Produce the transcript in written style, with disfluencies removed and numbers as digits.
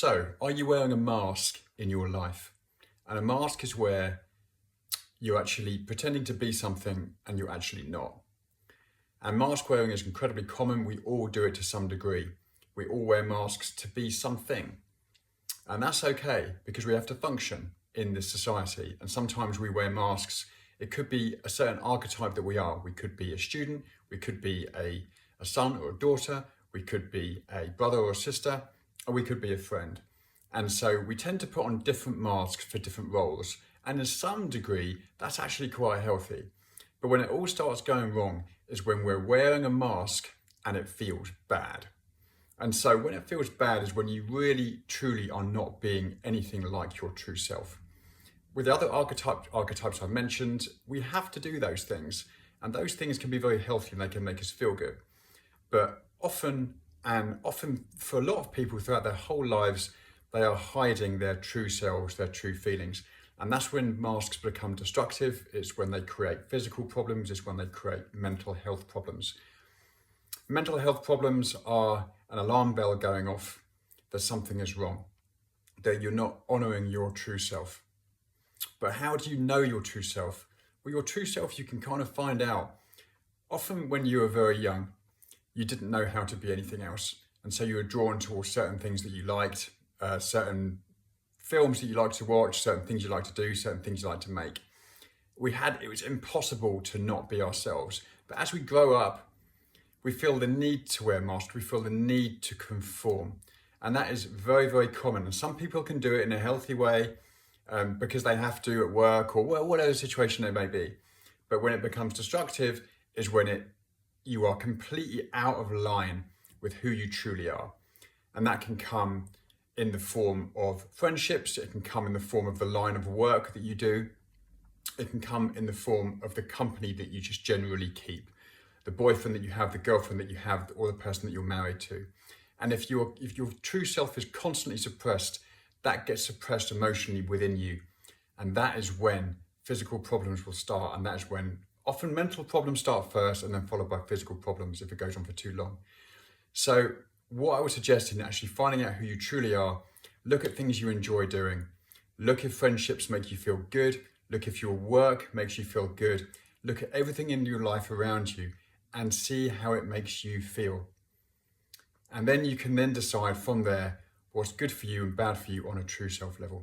So, are you wearing a mask in your life? And a mask is where you're actually pretending to be something and you're actually not. And mask wearing is incredibly common. We all do it to some degree. We all wear masks to be something. And that's okay because we have to function in this society. And sometimes we wear masks. It could be a certain archetype that we are. We could be a student, we could be a son or a daughter, we could be a brother or a sister, or we could be a friend. And so we tend to put on different masks for different roles. And in some degree, that's actually quite healthy. But when it all starts going wrong is when we're wearing a mask and it feels bad. And so when it feels bad is when you really, truly are not being anything like your true self. With the other archetypes I've mentioned, we have to do those things. And those things can be very healthy and they can make us feel good. But often for a lot of people throughout their whole lives, they are hiding their true selves, their true feelings. And that's when masks become destructive. It's when they create physical problems. It's when they create mental health problems. Mental health problems are an alarm bell going off that something is wrong, that you're not honoring your true self. But how do you know your true self? Well, your true self, you can kind of find out. Often when you were very young, you didn't know how to be anything else. And so you were drawn towards certain things that you liked, certain films that you like to watch, certain things you like to do, certain things you like to make. It was impossible to not be ourselves. But as we grow up, we feel the need to wear masks. We feel the need to conform. And that is very, very common. And some people can do it in a healthy way because they have to at work or whatever situation it may be. But when it becomes destructive is when you are completely out of line with who you truly are. And that can come in the form of friendships. It can come in the form of the line of work that you do. It can come in the form of the company that you just generally keep. The boyfriend that you have, the girlfriend that you have, or the person that you're married to. And if your true self is constantly suppressed, that gets suppressed emotionally within you. And that is when physical problems will start. And that is when often mental problems start first and then followed by physical problems if it goes on for too long. So what I would suggest in actually finding out who you truly are, look at things you enjoy doing. Look if friendships make you feel good. Look if your work makes you feel good. Look at everything in your life around you and see how it makes you feel. And then you can then decide from there what's good for you and bad for you on a true self level.